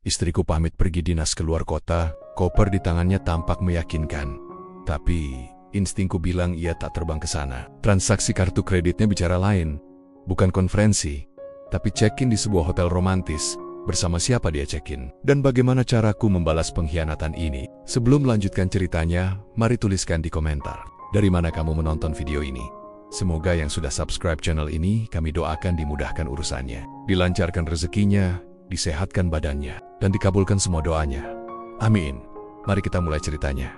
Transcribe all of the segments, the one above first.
Istriku pamit pergi dinas keluar kota, koper di tangannya tampak meyakinkan. Tapi, instingku bilang ia tak terbang ke sana. Transaksi kartu kreditnya bicara lain. Bukan konferensi, tapi check-in di sebuah hotel romantis. Bersama siapa dia check-in? Dan bagaimana caraku membalas pengkhianatan ini? Sebelum melanjutkan ceritanya, mari tuliskan di komentar. Dari mana kamu menonton video ini? Semoga yang sudah subscribe channel ini, kami doakan dimudahkan urusannya. Dilancarkan rezekinya, disehatkan badannya, dan dikabulkan semua doanya. Amin. Mari kita mulai ceritanya.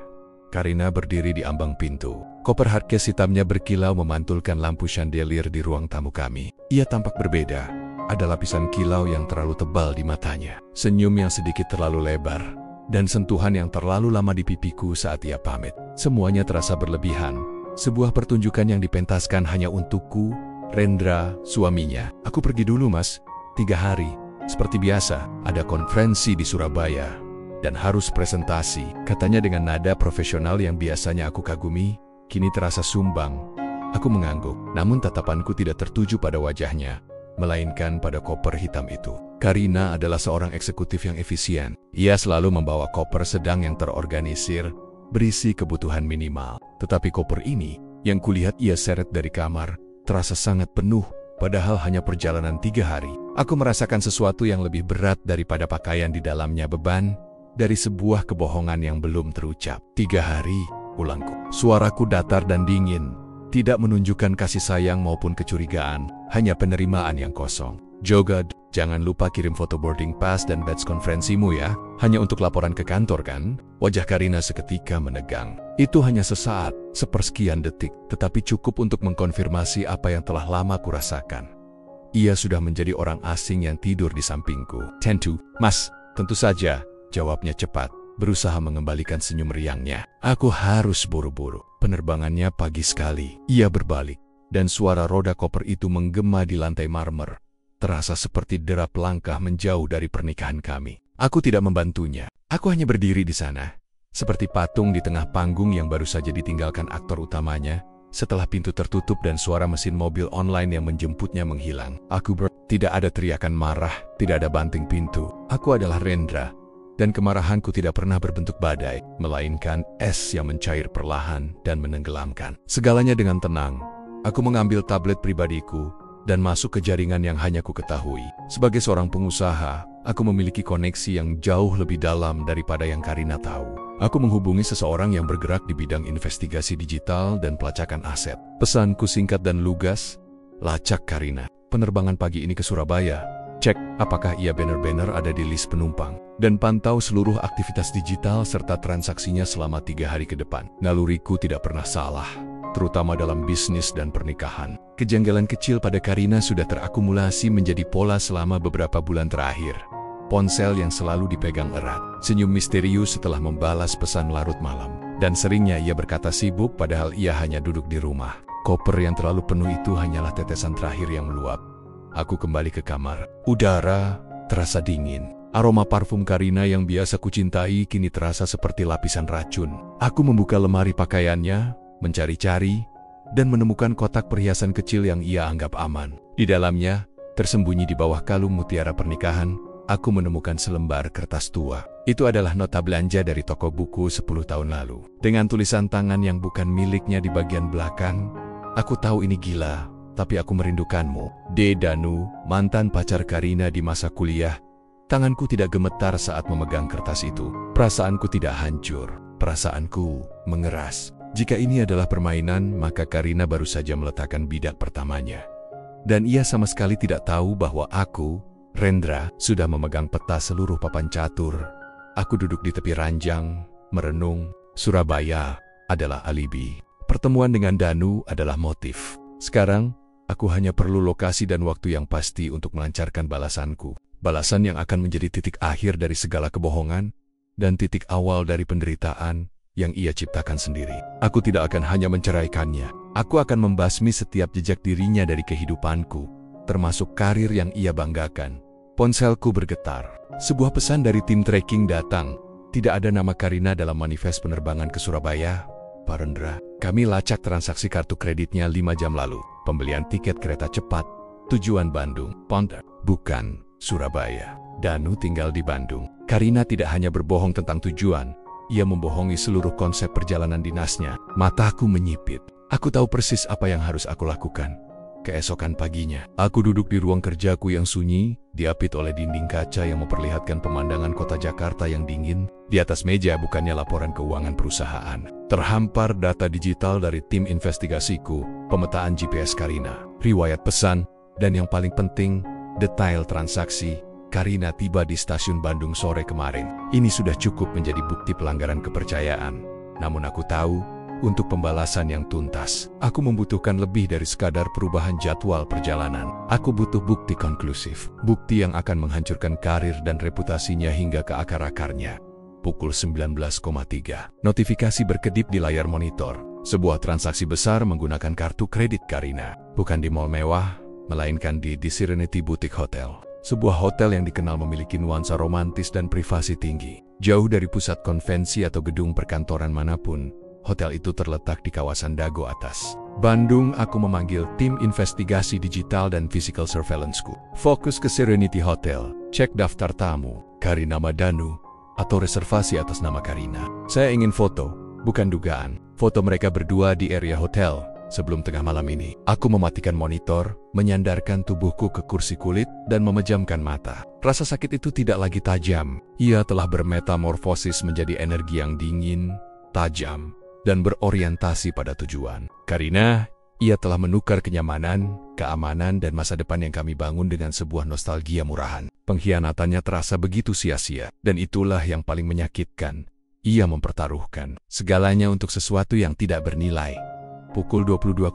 Karina berdiri di ambang pintu. Koper hardcase hitamnya berkilau memantulkan lampu chandelier di ruang tamu kami. Ia tampak berbeda. Ada lapisan kilau yang terlalu tebal di matanya. Senyum yang sedikit terlalu lebar. Dan sentuhan yang terlalu lama di pipiku saat ia pamit. Semuanya terasa berlebihan. Sebuah pertunjukan yang dipentaskan hanya untukku, Rendra, suaminya. Aku pergi dulu, Mas. 3 hari. Seperti biasa, ada konferensi di Surabaya. Dan harus presentasi, katanya dengan nada profesional yang biasanya aku kagumi, kini terasa sumbang. Aku mengangguk, namun tatapanku tidak tertuju pada wajahnya, melainkan pada koper hitam itu. Karina adalah seorang eksekutif yang efisien. Ia selalu membawa koper sedang yang terorganisir, berisi kebutuhan minimal. Tetapi koper ini, yang kulihat ia seret dari kamar, terasa sangat penuh, padahal hanya perjalanan 3 hari. Aku merasakan sesuatu yang lebih berat daripada pakaian di dalamnya, beban dari sebuah kebohongan yang belum terucap. 3 hari, ulangku. Suaraku datar dan dingin, tidak menunjukkan kasih sayang maupun kecurigaan, hanya penerimaan yang kosong. Jogad, jangan lupa kirim foto boarding pass dan badge konferensimu ya. Hanya untuk laporan ke kantor kan? Wajah Karina seketika menegang. Itu hanya sesaat, sepersekian detik, tetapi cukup untuk mengkonfirmasi apa yang telah lama kurasakan. Ia sudah menjadi orang asing yang tidur di sampingku. Tentu, Mas, tentu saja, jawabnya cepat, berusaha mengembalikan senyum riangnya. Aku harus buru-buru. Penerbangannya pagi sekali. Ia berbalik, dan suara roda koper itu menggema di lantai marmer. Terasa seperti derap langkah menjauh dari pernikahan kami. Aku tidak membantunya. Aku hanya berdiri di sana, seperti patung di tengah panggung yang baru saja ditinggalkan aktor utamanya. Setelah pintu tertutup dan suara mesin mobil online yang menjemputnya menghilang, tidak ada teriakan marah, tidak ada banting pintu. Aku adalah Rendra, dan kemarahanku tidak pernah berbentuk badai, melainkan es yang mencair perlahan dan menenggelamkan. Segalanya dengan tenang, aku mengambil tablet pribadiku dan masuk ke jaringan yang hanya ku ketahui. Sebagai seorang pengusaha, aku memiliki koneksi yang jauh lebih dalam daripada yang Karina tahu. Aku menghubungi seseorang yang bergerak di bidang investigasi digital dan pelacakan aset. Pesanku singkat dan lugas, lacak Karina. Penerbangan pagi ini ke Surabaya. Cek apakah ia benar-benar ada di list penumpang. Dan pantau seluruh aktivitas digital serta transaksinya selama 3 hari ke depan. Naluriku tidak pernah salah, terutama dalam bisnis dan pernikahan. Kejanggalan kecil pada Karina sudah terakumulasi menjadi pola selama beberapa bulan terakhir. Ponsel yang selalu dipegang erat, senyum misterius setelah membalas pesan larut malam, dan seringnya ia berkata sibuk padahal ia hanya duduk di rumah. Koper yang terlalu penuh itu hanyalah tetesan terakhir yang meluap. Aku kembali ke kamar. Udara terasa dingin. Aroma parfum Karina yang biasa kucintai kini terasa seperti lapisan racun. Aku membuka lemari pakaiannya, mencari-cari, dan menemukan kotak perhiasan kecil yang ia anggap aman. Di dalamnya, tersembunyi di bawah kalung mutiara pernikahan, aku menemukan selembar kertas tua. Itu adalah nota belanja dari toko buku 10 tahun lalu. Dengan tulisan tangan yang bukan miliknya di bagian belakang, aku tahu ini gila, tapi aku merindukanmu. D. Danu, mantan pacar Karina di masa kuliah. Tanganku tidak gemetar saat memegang kertas itu. Perasaanku tidak hancur, perasaanku mengeras. Jika ini adalah permainan, maka Karina baru saja meletakkan bidak pertamanya. Dan ia sama sekali tidak tahu bahwa aku, Rendra, sudah memegang peta seluruh papan catur. Aku duduk di tepi ranjang, merenung. Surabaya adalah alibi. Pertemuan dengan Danu adalah motif. Sekarang, aku hanya perlu lokasi dan waktu yang pasti untuk melancarkan balasanku. Balasan yang akan menjadi titik akhir dari segala kebohongan, dan titik awal dari penderitaan yang ia ciptakan sendiri. Aku tidak akan hanya menceraikannya. Aku akan membasmi setiap jejak dirinya dari kehidupanku, termasuk karir yang ia banggakan. Ponselku bergetar. Sebuah pesan dari tim tracking datang. Tidak ada nama Karina dalam manifest penerbangan ke Surabaya. Pak Rendra, kami lacak transaksi kartu kreditnya 5 jam lalu. Pembelian tiket kereta cepat, tujuan Bandung, Ponder, bukan Surabaya. Danu tinggal di Bandung. Karina tidak hanya berbohong tentang tujuan, ia membohongi seluruh konsep perjalanan dinasnya. Mataku menyipit. Aku tahu persis apa yang harus aku lakukan. Keesokan paginya, aku duduk di ruang kerjaku yang sunyi, diapit oleh dinding kaca yang memperlihatkan pemandangan kota Jakarta yang dingin. Di atas meja bukannya laporan keuangan perusahaan. Terhampar data digital dari tim investigasiku, pemetaan GPS Karina, riwayat pesan, dan yang paling penting, detail transaksi. Karina tiba di stasiun Bandung sore kemarin. Ini sudah cukup menjadi bukti pelanggaran kepercayaan. Namun aku tahu, untuk pembalasan yang tuntas, aku membutuhkan lebih dari sekadar perubahan jadwal perjalanan. Aku butuh bukti konklusif, bukti yang akan menghancurkan karir dan reputasinya hingga ke akar-akarnya. Pukul 19.3. Notifikasi berkedip di layar monitor. Sebuah transaksi besar menggunakan kartu kredit Karina. Bukan di mall mewah, melainkan di Serenity Boutique Hotel. Sebuah hotel yang dikenal memiliki nuansa romantis dan privasi tinggi. Jauh dari pusat konvensi atau gedung perkantoran manapun, hotel itu terletak di kawasan Dago Atas, Bandung. Aku memanggil tim investigasi digital dan physical surveillance-ku. Fokus ke Serenity Hotel, cek daftar tamu, Karina Danu, atau reservasi atas nama Karina. Saya ingin foto, bukan dugaan, foto mereka berdua di area hotel. Sebelum tengah malam ini, aku mematikan monitor, menyandarkan tubuhku ke kursi kulit, dan memejamkan mata. Rasa sakit itu tidak lagi tajam. Ia telah bermetamorfosis menjadi energi yang dingin, tajam, dan berorientasi pada tujuan. Karina, ia telah menukar kenyamanan, keamanan, dan masa depan yang kami bangun dengan sebuah nostalgia murahan. Pengkhianatannya terasa begitu sia-sia, dan itulah yang paling menyakitkan. Ia mempertaruhkan segalanya untuk sesuatu yang tidak bernilai. Pukul 22.00,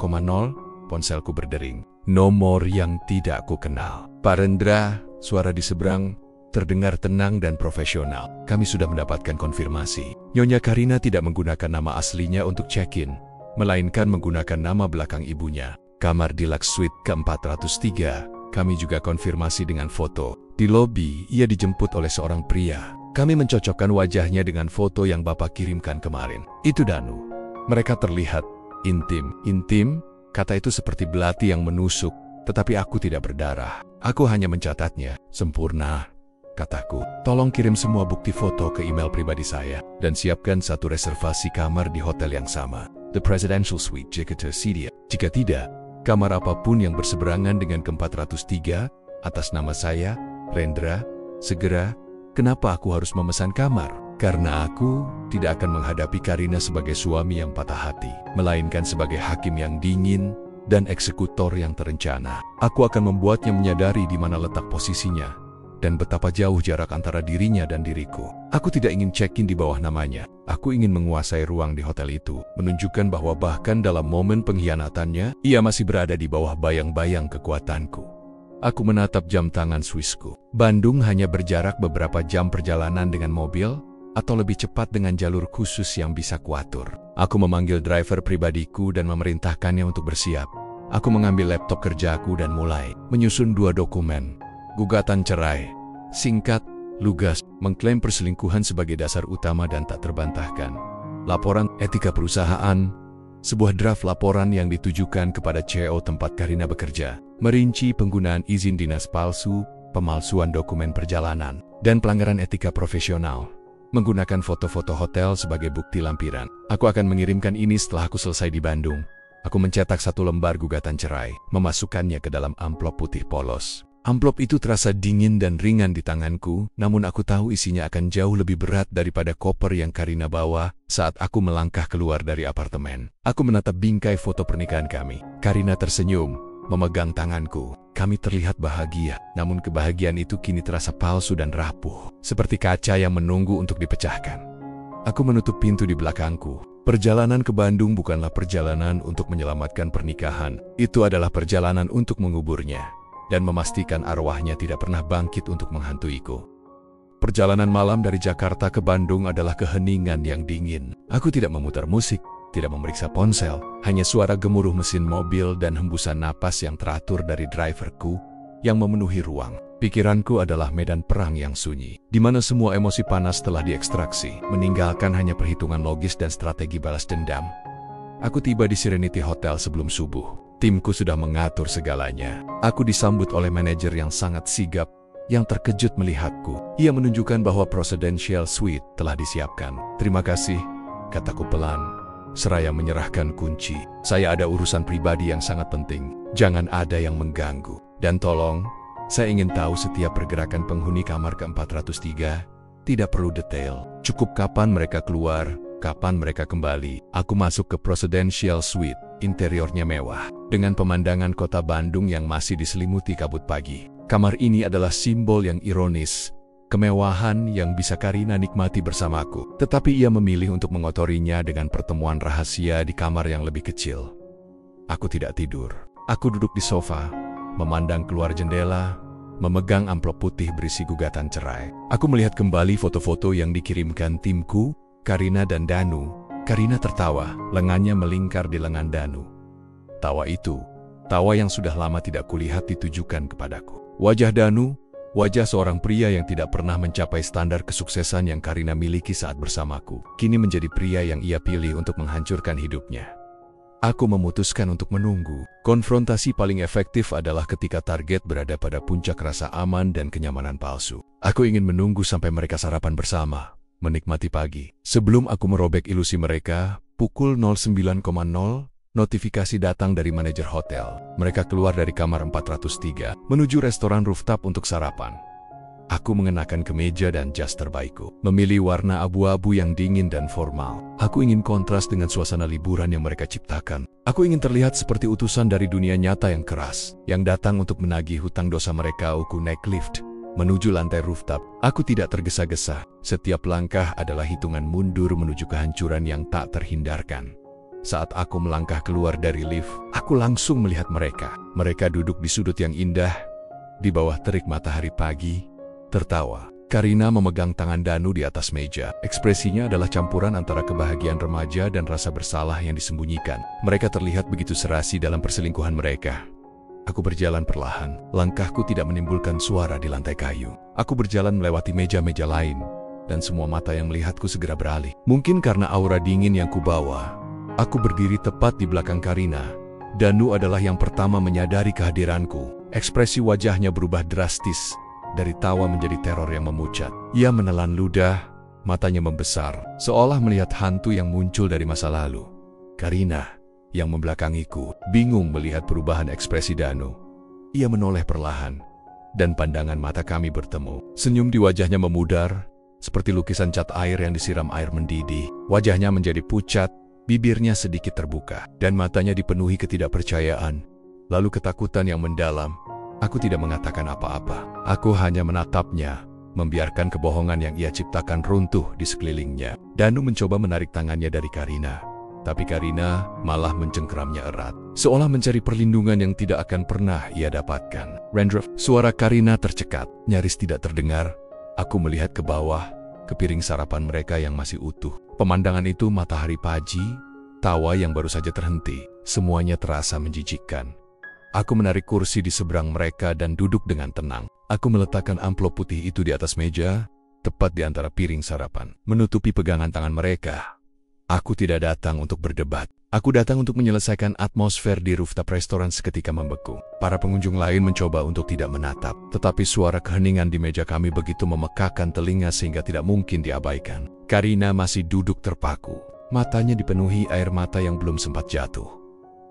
ponselku berdering. Nomor yang tidak ku kenal. Pak Rendra, suara di seberang, terdengar tenang dan profesional. Kami sudah mendapatkan konfirmasi. Nyonya Karina tidak menggunakan nama aslinya untuk check-in, melainkan menggunakan nama belakang ibunya. Kamar Deluxe Suite ke-403. Kami juga konfirmasi dengan foto. Di lobi, ia dijemput oleh seorang pria. Kami mencocokkan wajahnya dengan foto yang Bapak kirimkan kemarin. Itu Danu. Mereka terlihat intim. Intim, kata itu seperti belati yang menusuk, tetapi aku tidak berdarah. Aku hanya mencatatnya. Sempurna, kataku. Tolong kirim semua bukti foto ke email pribadi saya, dan siapkan satu reservasi kamar di hotel yang sama, The Presidential Suite Jakarta City. Jika tidak, kamar apapun yang berseberangan dengan ke-403, atas nama saya, Rendra, segera. Kenapa aku harus memesan kamar? Karena aku tidak akan menghadapi Karina sebagai suami yang patah hati, melainkan sebagai hakim yang dingin dan eksekutor yang terencana. Aku akan membuatnya menyadari di mana letak posisinya dan betapa jauh jarak antara dirinya dan diriku. Aku tidak ingin check-in di bawah namanya. Aku ingin menguasai ruang di hotel itu, menunjukkan bahwa bahkan dalam momen pengkhianatannya, ia masih berada di bawah bayang-bayang kekuatanku. Aku menatap jam tangan Swissku. Bandung hanya berjarak beberapa jam perjalanan dengan mobil, atau lebih cepat dengan jalur khusus yang bisa kuatur. Aku memanggil driver pribadiku dan memerintahkannya untuk bersiap. Aku mengambil laptop kerjaku dan mulai menyusun 2 dokumen. Gugatan cerai, singkat, lugas, mengklaim perselingkuhan sebagai dasar utama dan tak terbantahkan. Laporan etika perusahaan, sebuah draft laporan yang ditujukan kepada CEO tempat Karina bekerja, merinci penggunaan izin dinas palsu, pemalsuan dokumen perjalanan, dan pelanggaran etika profesional. Menggunakan foto-foto hotel sebagai bukti lampiran. Aku akan mengirimkan ini setelah aku selesai di Bandung. Aku mencetak 1 lembar gugatan cerai, memasukkannya ke dalam amplop putih polos. Amplop itu terasa dingin dan ringan di tanganku, namun aku tahu isinya akan jauh lebih berat daripada koper yang Karina bawa saat aku melangkah keluar dari apartemen. Aku menatap bingkai foto pernikahan kami. Karina tersenyum, memegang tanganku. Kami terlihat bahagia, namun kebahagiaan itu kini terasa palsu dan rapuh, seperti kaca yang menunggu untuk dipecahkan. Aku menutup pintu di belakangku. Perjalanan ke Bandung bukanlah perjalanan untuk menyelamatkan pernikahan. Itu adalah perjalanan untuk menguburnya dan memastikan arwahnya tidak pernah bangkit untuk menghantuiku. Perjalanan malam dari Jakarta ke Bandung adalah keheningan yang dingin. Aku tidak memutar musik, tidak memeriksa ponsel, hanya suara gemuruh mesin mobil dan hembusan napas yang teratur dari driverku yang memenuhi ruang. Pikiranku adalah medan perang yang sunyi, di mana semua emosi panas telah diekstraksi, meninggalkan hanya perhitungan logis dan strategi balas dendam. Aku tiba di Serenity Hotel sebelum subuh. Timku sudah mengatur segalanya. Aku disambut oleh manajer yang sangat sigap, yang terkejut melihatku. Ia menunjukkan bahwa presidential suite telah disiapkan. "Terima kasih," kataku pelan, seraya menyerahkan kunci. "Saya ada urusan pribadi yang sangat penting. Jangan ada yang mengganggu. Dan tolong, saya ingin tahu setiap pergerakan penghuni kamar ke-403. Tidak perlu detail. Cukup kapan mereka keluar, kapan mereka kembali." Aku masuk ke presidential suite. Interiornya mewah, dengan pemandangan kota Bandung yang masih diselimuti kabut pagi. Kamar ini adalah simbol yang ironis, kemewahan yang bisa Karina nikmati bersamaku. Tetapi ia memilih untuk mengotorinya dengan pertemuan rahasia di kamar yang lebih kecil. Aku tidak tidur. Aku duduk di sofa, memandang keluar jendela, memegang amplop putih berisi gugatan cerai. Aku melihat kembali foto-foto yang dikirimkan timku, Karina dan Danu. Karina tertawa, lengannya melingkar di lengan Danu. Tawa itu, tawa yang sudah lama tidak kulihat ditujukan kepadaku. Wajah Danu, wajah seorang pria yang tidak pernah mencapai standar kesuksesan yang Karina miliki saat bersamaku, kini menjadi pria yang ia pilih untuk menghancurkan hidupnya. Aku memutuskan untuk menunggu. Konfrontasi paling efektif adalah ketika target berada pada puncak rasa aman dan kenyamanan palsu. Aku ingin menunggu sampai mereka sarapan bersama, menikmati pagi. Sebelum aku merobek ilusi mereka, pukul 09.00, notifikasi datang dari manajer hotel. Mereka keluar dari kamar 403, menuju restoran rooftop untuk sarapan. Aku mengenakan kemeja dan jas terbaikku, memilih warna abu-abu yang dingin dan formal. Aku ingin kontras dengan suasana liburan yang mereka ciptakan. Aku ingin terlihat seperti utusan dari dunia nyata yang keras, yang datang untuk menagih hutang dosa mereka. Aku naik lift menuju lantai rooftop. Aku tidak tergesa-gesa. Setiap langkah adalah hitungan mundur menuju kehancuran yang tak terhindarkan. Saat aku melangkah keluar dari lift, aku langsung melihat mereka. Mereka duduk di sudut yang indah, di bawah terik matahari pagi, tertawa. Karina memegang tangan Danu di atas meja. Ekspresinya adalah campuran antara kebahagiaan remaja dan rasa bersalah yang disembunyikan. Mereka terlihat begitu serasi dalam perselingkuhan mereka. Aku berjalan perlahan, langkahku tidak menimbulkan suara di lantai kayu. Aku berjalan melewati meja-meja lain, dan semua mata yang melihatku segera beralih. Mungkin karena aura dingin yang kubawa, aku berdiri tepat di belakang Karina. Danu adalah yang pertama menyadari kehadiranku. Ekspresi wajahnya berubah drastis, dari tawa menjadi teror yang memucat. Ia menelan ludah, matanya membesar, seolah melihat hantu yang muncul dari masa lalu. Karina, yang membelakangiku, bingung melihat perubahan ekspresi Danu. Ia menoleh perlahan, dan pandangan mata kami bertemu. Senyum di wajahnya memudar, seperti lukisan cat air yang disiram air mendidih. Wajahnya menjadi pucat, bibirnya sedikit terbuka, dan matanya dipenuhi ketidakpercayaan, lalu ketakutan yang mendalam. Aku tidak mengatakan apa-apa. Aku hanya menatapnya, membiarkan kebohongan yang ia ciptakan runtuh di sekelilingnya. Danu mencoba menarik tangannya dari Karina, tapi Karina malah mencengkeramnya erat, seolah mencari perlindungan yang tidak akan pernah ia dapatkan. "Rendra," suara Karina tercekat, nyaris tidak terdengar. Aku melihat ke bawah, ke piring sarapan mereka yang masih utuh. Pemandangan itu matahari pagi, tawa yang baru saja terhenti, semuanya terasa menjijikkan. Aku menarik kursi di seberang mereka dan duduk dengan tenang. Aku meletakkan amplop putih itu di atas meja, tepat di antara piring sarapan, menutupi pegangan tangan mereka. Aku tidak datang untuk berdebat. Aku datang untuk menyelesaikan atmosfer di rooftop restoran seketika membeku. Para pengunjung lain mencoba untuk tidak menatap, tetapi suara keheningan di meja kami begitu memekakkan telinga sehingga tidak mungkin diabaikan. Karina masih duduk terpaku, matanya dipenuhi air mata yang belum sempat jatuh.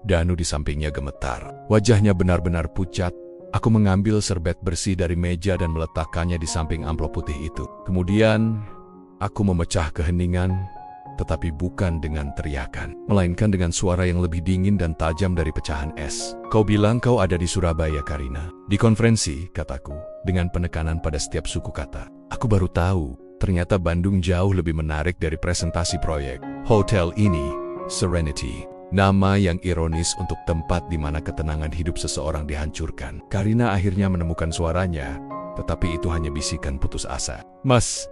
Danu di sampingnya gemetar, wajahnya benar-benar pucat. Aku mengambil serbet bersih dari meja dan meletakkannya di samping amplop putih itu. Kemudian, aku memecah keheningan, tetapi bukan dengan teriakan, melainkan dengan suara yang lebih dingin dan tajam dari pecahan es. "Kau bilang kau ada di Surabaya, Karina." "Di konferensi," kataku, dengan penekanan pada setiap suku kata. Aku baru tahu, ternyata Bandung jauh lebih menarik dari presentasi proyek. Hotel ini, Serenity, nama yang ironis untuk tempat di mana ketenangan hidup seseorang dihancurkan. Karina akhirnya menemukan suaranya, tetapi itu hanya bisikan putus asa. "Mas,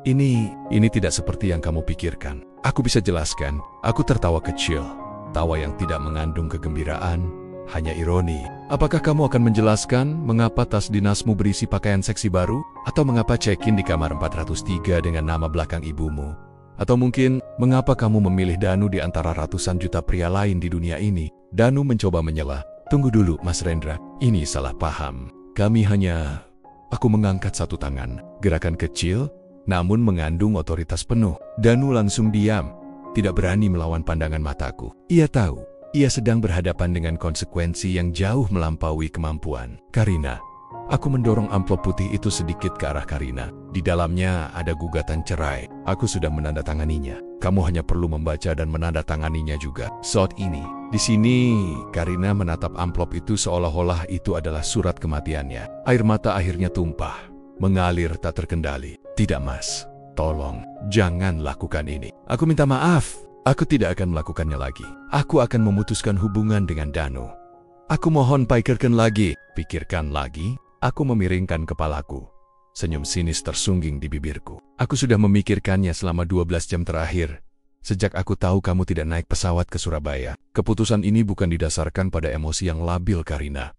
Ini tidak seperti yang kamu pikirkan." Aku bisa jelaskan. Aku tertawa kecil, tawa yang tidak mengandung kegembiraan, hanya ironi. "Apakah kamu akan menjelaskan mengapa tas dinasmu berisi pakaian seksi baru? Atau mengapa check-in di kamar 403 dengan nama belakang ibumu? Atau mungkin, mengapa kamu memilih Danu di antara ratusan juta pria lain di dunia ini?" Danu mencoba menyela. "Tunggu dulu, Mas Rendra. Ini salah paham. Kami hanya..." Aku mengangkat satu tangan. Gerakan kecil, namun mengandung otoritas penuh. Danu langsung diam, tidak berani melawan pandangan mataku. Ia tahu, ia sedang berhadapan dengan konsekuensi yang jauh melampaui kemampuan. Karina. Aku mendorong amplop putih itu sedikit ke arah Karina. Di dalamnya ada gugatan cerai. Aku sudah menandatanganinya. Kamu hanya perlu membaca dan menandatanganinya juga. Saat ini, di sini, Karina menatap amplop itu seolah-olah itu adalah surat kematiannya. Air mata akhirnya tumpah, mengalir tak terkendali. Tidak, Mas. Tolong, jangan lakukan ini. Aku minta maaf. Aku tidak akan melakukannya lagi. Aku akan memutuskan hubungan dengan Danu. Aku mohon pikirkan lagi. Pikirkan lagi? Aku memiringkan kepalaku. Senyum sinis tersungging di bibirku. Aku sudah memikirkannya selama 12 jam terakhir. Sejak aku tahu kamu tidak naik pesawat ke Surabaya. Keputusan ini bukan didasarkan pada emosi yang labil, Karina,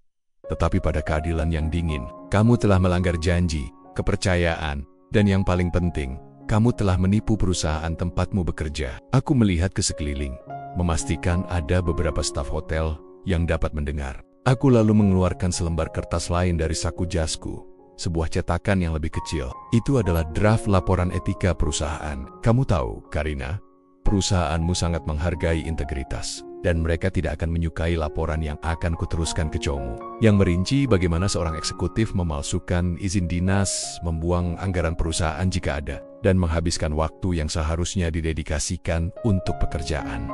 tetapi pada keadilan yang dingin. Kamu telah melanggar janji, kepercayaan, dan yang paling penting, kamu telah menipu perusahaan tempatmu bekerja. Aku melihat ke sekeliling, memastikan ada beberapa staf hotel yang dapat mendengar. Aku lalu mengeluarkan selembar kertas lain dari saku jasku, sebuah cetakan yang lebih kecil. Itu adalah draft laporan etika perusahaan. Kamu tahu, Karina, perusahaanmu sangat menghargai integritas, dan mereka tidak akan menyukai laporan yang akan kuteruskan ke cowokmu, yang merinci bagaimana seorang eksekutif memalsukan izin dinas, membuang anggaran perusahaan jika ada, dan menghabiskan waktu yang seharusnya didedikasikan untuk pekerjaan.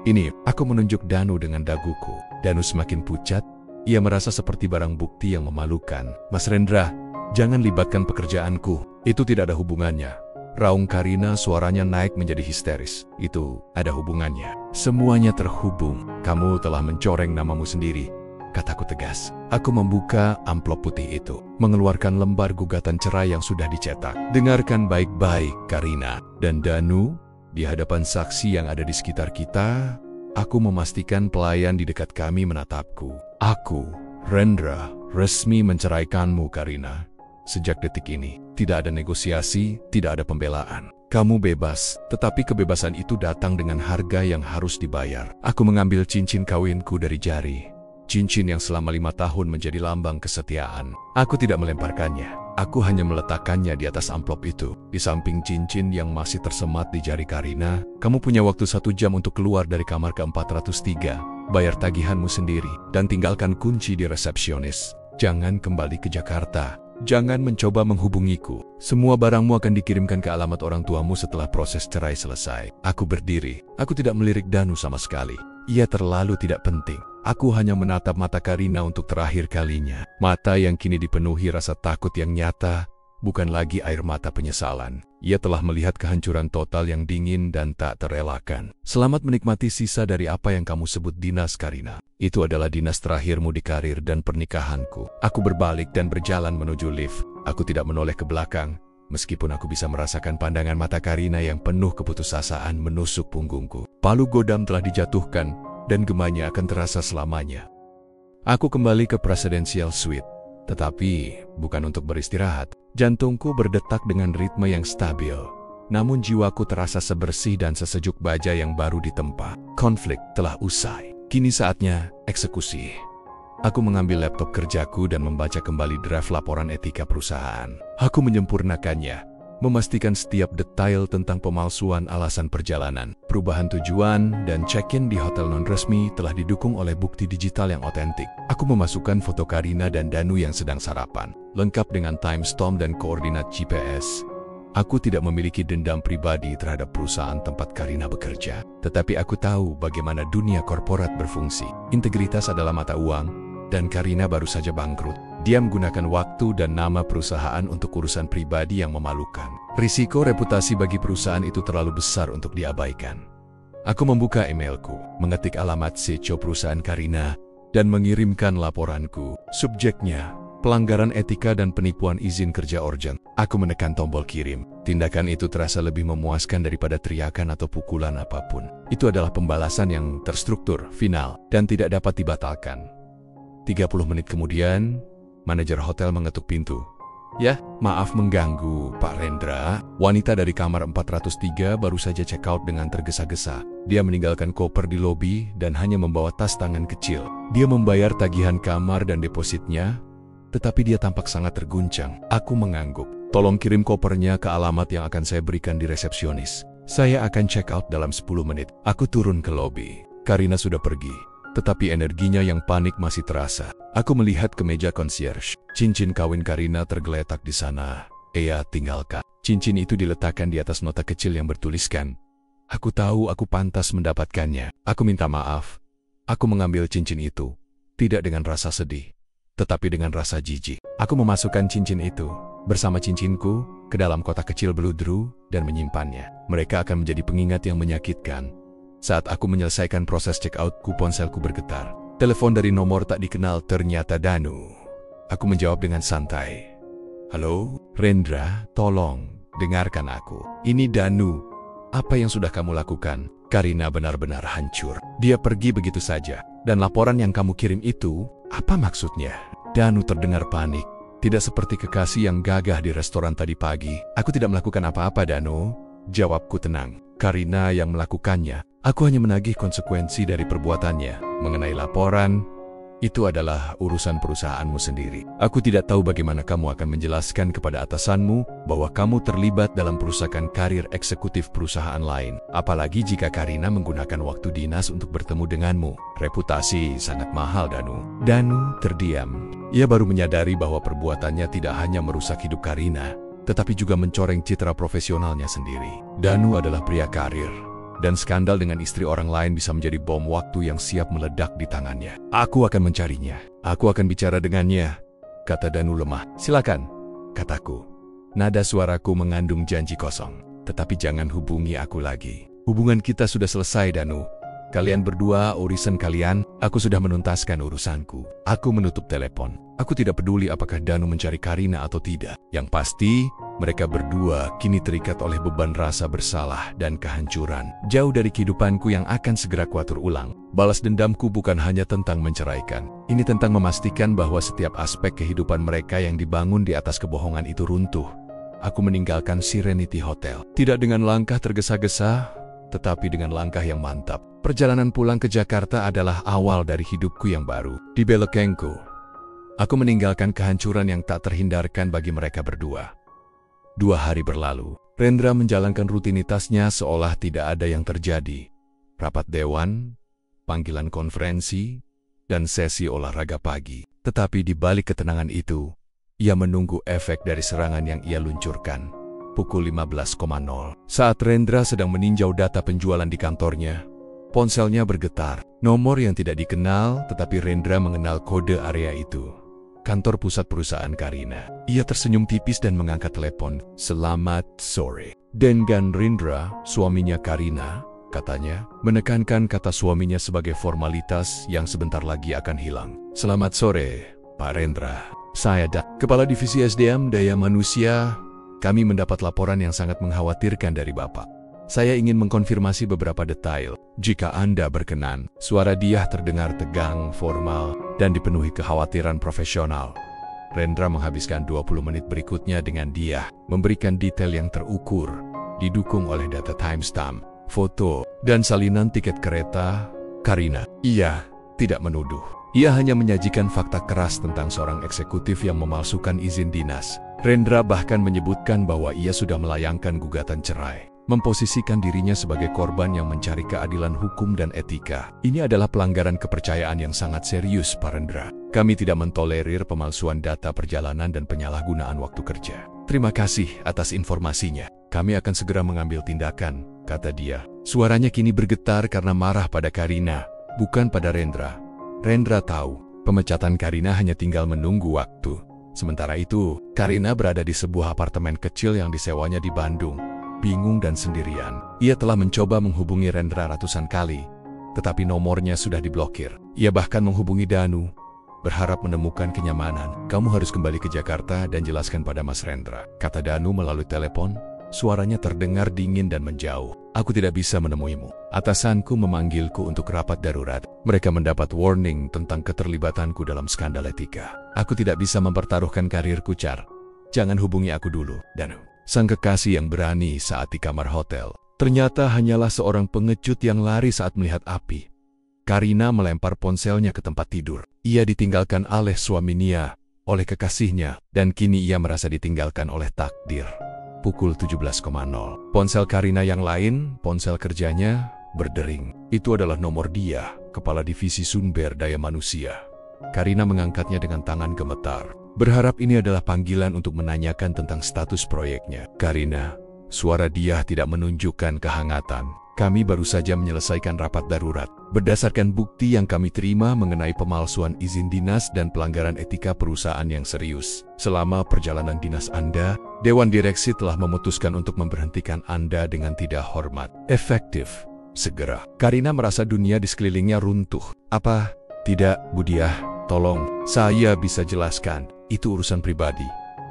Ini, aku menunjuk Danu dengan daguku. Danu semakin pucat, ia merasa seperti barang bukti yang memalukan. Mas Rendra, jangan libatkan pekerjaanku, itu tidak ada hubungannya. Raung Karina suaranya naik menjadi histeris. Itu ada hubungannya. Semuanya terhubung. Kamu telah mencoreng namamu sendiri, kataku tegas. Aku membuka amplop putih itu, mengeluarkan lembar gugatan cerai yang sudah dicetak. Dengarkan baik-baik, Karina dan Danu. Di hadapan saksi yang ada di sekitar kita, aku memastikan pelayan di dekat kami menatapku. Aku, Rendra, resmi menceraikanmu, Karina. Sejak detik ini, tidak ada negosiasi, tidak ada pembelaan. Kamu bebas, tetapi kebebasan itu datang dengan harga yang harus dibayar. Aku mengambil cincin kawinku dari jari. Cincin yang selama 5 tahun menjadi lambang kesetiaan. Aku tidak melemparkannya. Aku hanya meletakkannya di atas amplop itu. Di samping cincin yang masih tersemat di jari Karina, kamu punya waktu 1 jam untuk keluar dari kamar ke-403, bayar tagihanmu sendiri, dan tinggalkan kunci di resepsionis. Jangan kembali ke Jakarta. Jangan mencoba menghubungiku. Semua barangmu akan dikirimkan ke alamat orang tuamu setelah proses cerai selesai. Aku berdiri. Aku tidak melirik Danu sama sekali. Ia terlalu tidak penting. Aku hanya menatap mata Karina untuk terakhir kalinya. Mata yang kini dipenuhi rasa takut yang nyata, bukan lagi air mata penyesalan. Ia telah melihat kehancuran total yang dingin dan tak terelakkan. Selamat menikmati sisa dari apa yang kamu sebut dinas, Karina. Itu adalah dinas terakhirmu di karir dan pernikahanku. Aku berbalik dan berjalan menuju lift. Aku tidak menoleh ke belakang, meskipun aku bisa merasakan pandangan mata Karina yang penuh keputusasaan menusuk punggungku. Palu godam telah dijatuhkan, dan gemanya akan terasa selamanya. Aku kembali ke Presidential Suite, tetapi bukan untuk beristirahat. Jantungku berdetak dengan ritme yang stabil, namun jiwaku terasa sebersih dan sesejuk baja yang baru ditempa. Konflik telah usai. Kini saatnya eksekusi. Aku mengambil laptop kerjaku dan membaca kembali draft laporan etika perusahaan. Aku menyempurnakannya, memastikan setiap detail tentang pemalsuan alasan perjalanan, perubahan tujuan, dan check-in di hotel non-resmi telah didukung oleh bukti digital yang otentik. Aku memasukkan foto Karina dan Danu yang sedang sarapan, lengkap dengan timestamp dan koordinat GPS. Aku tidak memiliki dendam pribadi terhadap perusahaan tempat Karina bekerja, tetapi aku tahu bagaimana dunia korporat berfungsi. Integritas adalah mata uang, dan Karina baru saja bangkrut. Dia menggunakan waktu dan nama perusahaan untuk urusan pribadi yang memalukan. Risiko reputasi bagi perusahaan itu terlalu besar untuk diabaikan. Aku membuka emailku, mengetik alamat CEO perusahaan Karina, dan mengirimkan laporanku. Subjeknya, pelanggaran etika dan penipuan izin kerja urgent. Aku menekan tombol kirim. Tindakan itu terasa lebih memuaskan daripada teriakan atau pukulan apapun. Itu adalah pembalasan yang terstruktur, final, dan tidak dapat dibatalkan. 30 menit kemudian, manajer hotel mengetuk pintu. Ya, maaf mengganggu, Pak Rendra. Wanita dari kamar 403 baru saja check out dengan tergesa-gesa. Dia meninggalkan koper di lobi dan hanya membawa tas tangan kecil. Dia membayar tagihan kamar dan depositnya, tetapi dia tampak sangat terguncang. Aku mengangguk. Tolong kirim kopernya ke alamat yang akan saya berikan di resepsionis. Saya akan check out dalam 10 menit. Aku turun ke lobi. Karina sudah pergi, tetapi energinya yang panik masih terasa. Aku melihat ke meja concierge. Cincin kawin Karina tergeletak di sana. Ia tinggalkan. Cincin itu diletakkan di atas nota kecil yang bertuliskan, "Aku tahu aku pantas mendapatkannya. Aku minta maaf." Aku mengambil cincin itu, tidak dengan rasa sedih, tetapi dengan rasa jijik. Aku memasukkan cincin itu bersama cincinku ke dalam kotak kecil beludru dan menyimpannya. Mereka akan menjadi pengingat yang menyakitkan. Saat aku menyelesaikan proses check-out-ku, ponselku bergetar. Telepon dari nomor tak dikenal, ternyata Danu. Aku menjawab dengan santai. "Halo, Rendra, tolong dengarkan aku. Ini Danu. Apa yang sudah kamu lakukan?" Karina benar-benar hancur. Dia pergi begitu saja. Dan laporan yang kamu kirim itu, apa maksudnya? Danu terdengar panik. Tidak seperti kekasih yang gagah di restoran tadi pagi. "Aku tidak melakukan apa-apa, Danu," jawabku tenang. "Karina yang melakukannya. Aku hanya menagih konsekuensi dari perbuatannya. Mengenai laporan, itu adalah urusan perusahaanmu sendiri. Aku tidak tahu bagaimana kamu akan menjelaskan kepada atasanmu bahwa kamu terlibat dalam perusakan karir eksekutif perusahaan lain. Apalagi jika Karina menggunakan waktu dinas untuk bertemu denganmu. Reputasi sangat mahal, Danu." Danu terdiam. Ia baru menyadari bahwa perbuatannya tidak hanya merusak hidup Karina, tetapi juga mencoreng citra profesionalnya sendiri. Danu adalah pria karir. Dan skandal dengan istri orang lain bisa menjadi bom waktu yang siap meledak di tangannya. "Aku akan mencarinya. Aku akan bicara dengannya," kata Danu lemah. "Silakan," kataku. Nada suaraku mengandung janji kosong. "Tetapi jangan hubungi aku lagi. Hubungan kita sudah selesai, Danu. Kalian berdua urusan kalian, aku sudah menuntaskan urusanku." Aku menutup telepon. Aku tidak peduli apakah Danu mencari Karina atau tidak. Yang pasti, mereka berdua kini terikat oleh beban rasa bersalah dan kehancuran. Jauh dari kehidupanku yang akan segera kuatur ulang. Balas dendamku bukan hanya tentang menceraikan. Ini tentang memastikan bahwa setiap aspek kehidupan mereka yang dibangun di atas kebohongan itu runtuh. Aku meninggalkan Serenity Hotel. Tidak dengan langkah tergesa-gesa, tetapi dengan langkah yang mantap. Perjalanan pulang ke Jakarta adalah awal dari hidupku yang baru. Di belakangku, aku meninggalkan kehancuran yang tak terhindarkan bagi mereka berdua. 2 hari berlalu, Rendra menjalankan rutinitasnya seolah tidak ada yang terjadi. Rapat dewan, panggilan konferensi, dan sesi olahraga pagi. Tetapi di balik ketenangan itu, ia menunggu efek dari serangan yang ia luncurkan. Pukul 15.00. Saat Rendra sedang meninjau data penjualan di kantornya, ponselnya bergetar. Nomor yang tidak dikenal, tetapi Rendra mengenal kode area itu. Kantor pusat perusahaan Karina. Ia tersenyum tipis dan mengangkat telepon. "Selamat sore." Dengan Rendra, suaminya Karina, katanya, menekankan kata suaminya sebagai formalitas yang sebentar lagi akan hilang. "Selamat sore, Pak Rendra. Saya Kepala Divisi SDM Daya Manusia. Kami mendapat laporan yang sangat mengkhawatirkan dari Bapak. Saya ingin mengkonfirmasi beberapa detail. Jika Anda berkenan." Suara dia terdengar tegang, formal, dan dipenuhi kekhawatiran profesional. Rendra menghabiskan 20 menit berikutnya dengan dia, memberikan detail yang terukur, didukung oleh data timestamp, foto, dan salinan tiket kereta. Karina, ia tidak menuduh. Ia hanya menyajikan fakta keras tentang seorang eksekutif yang memalsukan izin dinas. Rendra bahkan menyebutkan bahwa ia sudah melayangkan gugatan cerai, memposisikan dirinya sebagai korban yang mencari keadilan hukum dan etika. Ini adalah pelanggaran kepercayaan yang sangat serius, Pak Rendra. Kami tidak mentolerir pemalsuan data perjalanan dan penyalahgunaan waktu kerja. Terima kasih atas informasinya. Kami akan segera mengambil tindakan, kata dia. Suaranya kini bergetar karena marah pada Karina, bukan pada Rendra. Rendra tahu, pemecatan Karina hanya tinggal menunggu waktu. Sementara itu, Karina berada di sebuah apartemen kecil yang disewanya di Bandung. Bingung dan sendirian. Ia telah mencoba menghubungi Rendra ratusan kali, tetapi nomornya sudah diblokir. Ia bahkan menghubungi Danu, berharap menemukan kenyamanan. "Kamu harus kembali ke Jakarta dan jelaskan pada Mas Rendra," kata Danu melalui telepon. Suaranya terdengar dingin dan menjauh. "Aku tidak bisa menemuimu. Atasanku memanggilku untuk rapat darurat. Mereka mendapat warning tentang keterlibatanku dalam skandal etika. Aku tidak bisa mempertaruhkan karirku, Char. Jangan hubungi aku dulu, Danu." Sang kekasih yang berani saat di kamar hotel, ternyata hanyalah seorang pengecut yang lari saat melihat api. Karina melempar ponselnya ke tempat tidur. Ia ditinggalkan oleh suami Nia, oleh kekasihnya, dan kini ia merasa ditinggalkan oleh takdir. Pukul 17.00. Ponsel Karina yang lain, ponsel kerjanya, berdering. Itu adalah nomor dia, Kepala Divisi Sumber Daya Manusia. Karina mengangkatnya dengan tangan gemetar. Berharap ini adalah panggilan untuk menanyakan tentang status proyeknya. Karina, suara dia tidak menunjukkan kehangatan. Kami baru saja menyelesaikan rapat darurat. Berdasarkan bukti yang kami terima mengenai pemalsuan izin dinas dan pelanggaran etika perusahaan yang serius. Selama perjalanan dinas Anda, Dewan Direksi telah memutuskan untuk memberhentikan Anda dengan tidak hormat. Efektif. Segera. Karina merasa dunia di sekelilingnya runtuh. Apa? Tidak, Budiah. Tolong, saya bisa jelaskan. Itu urusan pribadi.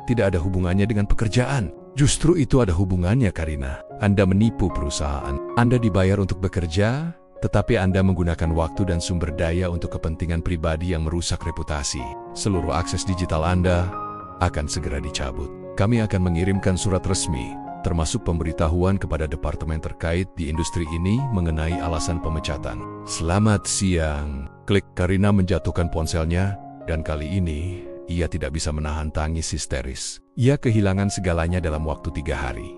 Tidak ada hubungannya dengan pekerjaan. Justru itu ada hubungannya, Karina. Anda menipu perusahaan. Anda dibayar untuk bekerja, tetapi Anda menggunakan waktu dan sumber daya untuk kepentingan pribadi yang merusak reputasi. Seluruh akses digital Anda akan segera dicabut. Kami akan mengirimkan surat resmi, termasuk pemberitahuan kepada departemen terkait di industri ini mengenai alasan pemecatan. Selamat siang. Klik. Karina menjatuhkan ponselnya, dan kali ini ia tidak bisa menahan tangis histeris. Ia kehilangan segalanya dalam waktu 3 hari.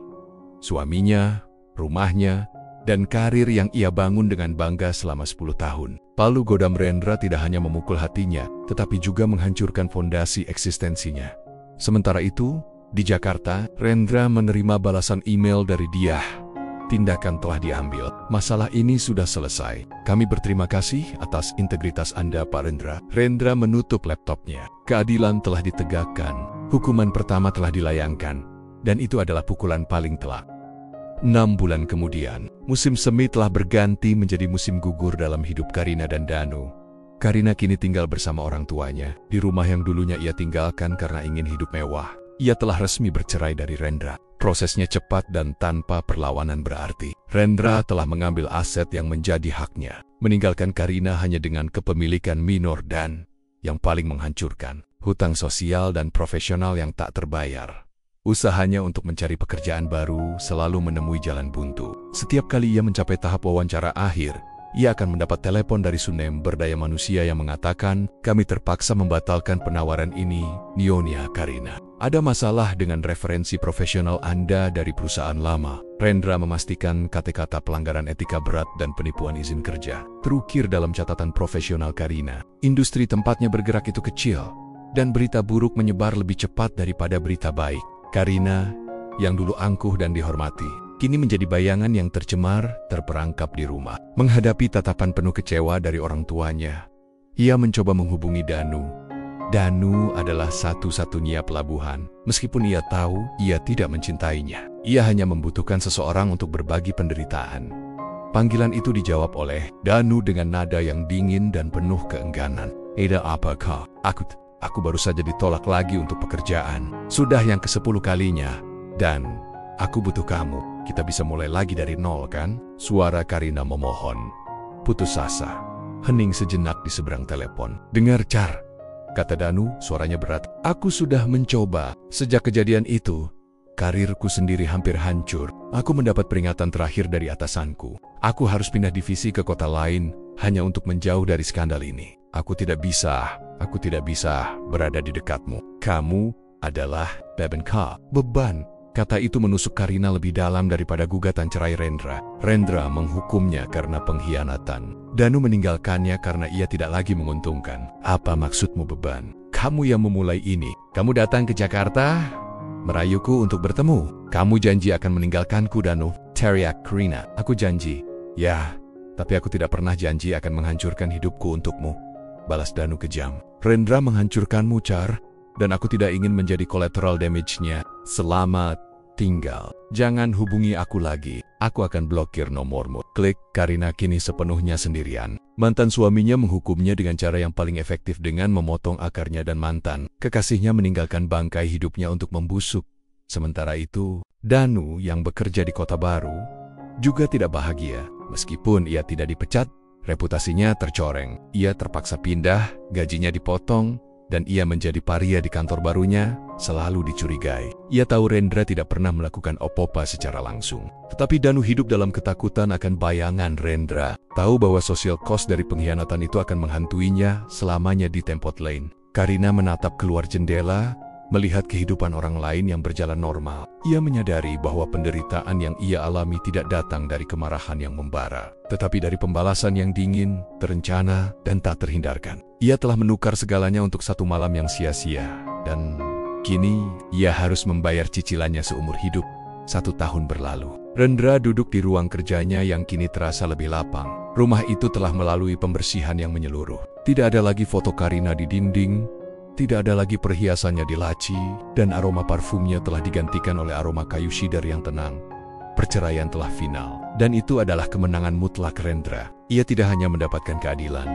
Suaminya, rumahnya, dan karir yang ia bangun dengan bangga selama 10 tahun. Palu Godam Rendra tidak hanya memukul hatinya, tetapi juga menghancurkan fondasi eksistensinya. Sementara itu, di Jakarta, Rendra menerima balasan email dari dia. Tindakan telah diambil. Masalah ini sudah selesai. Kami berterima kasih atas integritas Anda, Pak Rendra. Rendra menutup laptopnya. Keadilan telah ditegakkan. Hukuman pertama telah dilayangkan. Dan itu adalah pukulan paling telak. 6 bulan kemudian, musim semi telah berganti menjadi musim gugur dalam hidup Karina dan Danu. Karina kini tinggal bersama orang tuanya, di rumah yang dulunya ia tinggalkan karena ingin hidup mewah. Ia telah resmi bercerai dari Rendra. Prosesnya cepat dan tanpa perlawanan berarti. Rendra telah mengambil aset yang menjadi haknya, meninggalkan Karina hanya dengan kepemilikan minor dan, yang paling menghancurkan, hutang sosial dan profesional yang tak terbayar. Usahanya untuk mencari pekerjaan baru selalu menemui jalan buntu. Setiap kali ia mencapai tahap wawancara akhir, ia akan mendapat telepon dari Sumber Daya Manusia yang mengatakan, "Kami terpaksa membatalkan penawaran ini, Nyonya Karina. Ada masalah dengan referensi profesional Anda dari perusahaan lama." Rendra memastikan kata-kata pelanggaran etika berat dan penipuan izin kerja terukir dalam catatan profesional Karina. Industri tempatnya bergerak itu kecil, dan berita buruk menyebar lebih cepat daripada berita baik. Karina, yang dulu angkuh dan dihormati, kini menjadi bayangan yang tercemar, terperangkap di rumah. Menghadapi tatapan penuh kecewa dari orang tuanya, ia mencoba menghubungi Danu. Danu adalah satu-satunya pelabuhan, meskipun ia tahu ia tidak mencintainya. Ia hanya membutuhkan seseorang untuk berbagi penderitaan. Panggilan itu dijawab oleh Danu dengan nada yang dingin dan penuh keengganan. "Ada apakah? Aku baru saja ditolak lagi untuk pekerjaan. Sudah yang ke-10 kalinya. Dan aku butuh kamu. Kita bisa mulai lagi dari nol, kan?" Suara Karina memohon. Putus asa. Hening sejenak di seberang telepon. "Dengar, Char," kata Danu, suaranya berat. "Aku sudah mencoba. Sejak kejadian itu, karirku sendiri hampir hancur. Aku mendapat peringatan terakhir dari atasanku. Aku harus pindah divisi ke kota lain hanya untuk menjauh dari skandal ini. Aku tidak bisa berada di dekatmu. Kamu adalah beban." Kata itu menusuk Karina lebih dalam daripada gugatan cerai Rendra. Rendra menghukumnya karena pengkhianatan. Danu meninggalkannya karena ia tidak lagi menguntungkan. "Apa maksudmu beban? Kamu yang memulai ini. Kamu datang ke Jakarta, merayuku untuk bertemu. Kamu janji akan meninggalkanku, Danu," teriak Karina. "Aku janji." "Ya, tapi aku tidak pernah janji akan menghancurkan hidupku untukmu," balas Danu kejam. "Rendra menghancurkanmu, Char, dan aku tidak ingin menjadi collateral damage-nya. Selamat tinggal. Jangan hubungi aku lagi. Aku akan blokir nomormu." Klik. Karina kini sepenuhnya sendirian. Mantan suaminya menghukumnya dengan cara yang paling efektif dengan memotong akarnya, dan mantan kekasihnya meninggalkan bangkai hidupnya untuk membusuk. Sementara itu, Danu yang bekerja di kota baru juga tidak bahagia. Meskipun ia tidak dipecat, reputasinya tercoreng. Ia terpaksa pindah, gajinya dipotong, dan ia menjadi paria di kantor barunya, selalu dicurigai. Ia tahu Rendra tidak pernah melakukan apa-apa secara langsung. Tetapi Danu hidup dalam ketakutan akan bayangan Rendra. Tahu bahwa social cost dari pengkhianatan itu akan menghantuinya selamanya di tempat lain. Karina menatap keluar jendela, melihat kehidupan orang lain yang berjalan normal. Ia menyadari bahwa penderitaan yang ia alami tidak datang dari kemarahan yang membara, tetapi dari pembalasan yang dingin, terencana, dan tak terhindarkan. Ia telah menukar segalanya untuk satu malam yang sia-sia, dan kini ia harus membayar cicilannya seumur hidup. 1 tahun berlalu. Rendra duduk di ruang kerjanya yang kini terasa lebih lapang. Rumah itu telah melalui pembersihan yang menyeluruh. Tidak ada lagi foto Karina di dinding, tidak ada lagi perhiasannya di laci, dan aroma parfumnya telah digantikan oleh aroma kayu sidar yang tenang. Perceraian telah final, dan itu adalah kemenangan mutlak Rendra. Ia tidak hanya mendapatkan keadilan,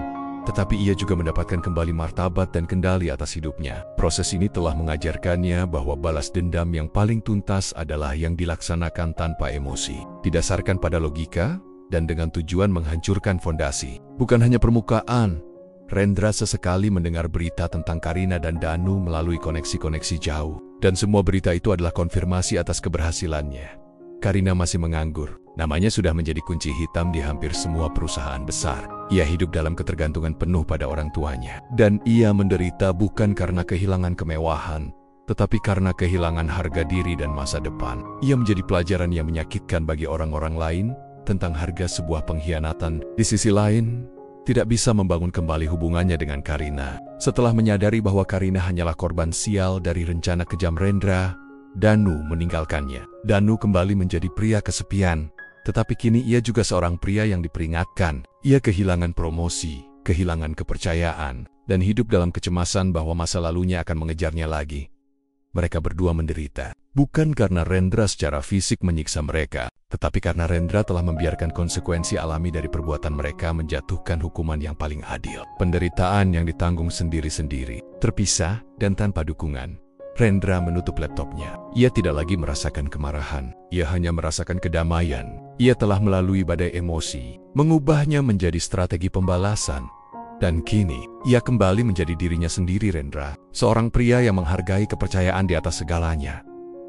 tetapi ia juga mendapatkan kembali martabat dan kendali atas hidupnya. Proses ini telah mengajarkannya bahwa balas dendam yang paling tuntas adalah yang dilaksanakan tanpa emosi, didasarkan pada logika, dan dengan tujuan menghancurkan fondasi, bukan hanya permukaan. Rendra sesekali mendengar berita tentang Karina dan Danu melalui koneksi-koneksi jauh, dan semua berita itu adalah konfirmasi atas keberhasilannya. Karina masih menganggur, namanya sudah menjadi kunci hitam di hampir semua perusahaan besar. Ia hidup dalam ketergantungan penuh pada orang tuanya, dan ia menderita bukan karena kehilangan kemewahan, tetapi karena kehilangan harga diri dan masa depan. Ia menjadi pelajaran yang menyakitkan bagi orang-orang lain tentang harga sebuah pengkhianatan. Di sisi lain, tidak bisa membangun kembali hubungannya dengan Karina. Setelah menyadari bahwa Karina hanyalah korban sial dari rencana kejam Rendra, Danu meninggalkannya. Danu kembali menjadi pria kesepian, tetapi kini ia juga seorang pria yang diperingatkan. Ia kehilangan promosi, kehilangan kepercayaan, dan hidup dalam kecemasan bahwa masa lalunya akan mengejarnya lagi. Mereka berdua menderita, bukan karena Rendra secara fisik menyiksa mereka, tetapi karena Rendra telah membiarkan konsekuensi alami dari perbuatan mereka menjatuhkan hukuman yang paling adil. Penderitaan yang ditanggung sendiri-sendiri, terpisah dan tanpa dukungan. Rendra menutup laptopnya. Ia tidak lagi merasakan kemarahan, ia hanya merasakan kedamaian. Ia telah melalui badai emosi, mengubahnya menjadi strategi pembalasan. Dan kini, ia kembali menjadi dirinya sendiri. Rendra, seorang pria yang menghargai kepercayaan di atas segalanya.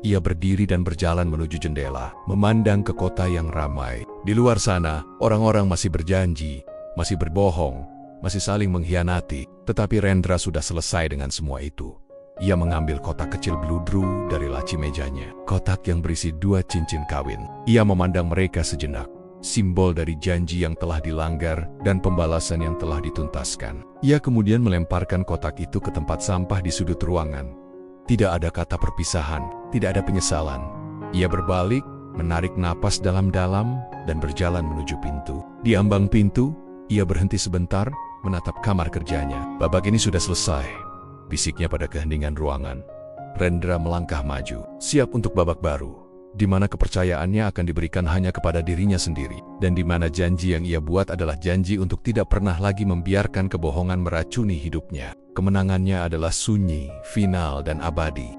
Ia berdiri dan berjalan menuju jendela, memandang ke kota yang ramai. Di luar sana, orang-orang masih berjanji, masih berbohong, masih saling mengkhianati. Tetapi Rendra sudah selesai dengan semua itu. Ia mengambil kotak kecil bludru dari laci mejanya, kotak yang berisi 2 cincin kawin. Ia memandang mereka sejenak, simbol dari janji yang telah dilanggar dan pembalasan yang telah dituntaskan. Ia kemudian melemparkan kotak itu ke tempat sampah di sudut ruangan. Tidak ada kata perpisahan, tidak ada penyesalan. Ia berbalik, menarik napas dalam-dalam, dan berjalan menuju pintu. Di ambang pintu, ia berhenti sebentar, menatap kamar kerjanya. Babak ini sudah selesai, bisiknya pada keheningan ruangan. Rendra melangkah maju, siap untuk babak baru, di mana kepercayaannya akan diberikan hanya kepada dirinya sendiri, dan di mana janji yang ia buat adalah janji untuk tidak pernah lagi membiarkan kebohongan meracuni hidupnya. Kemenangannya adalah sunyi, final, dan abadi.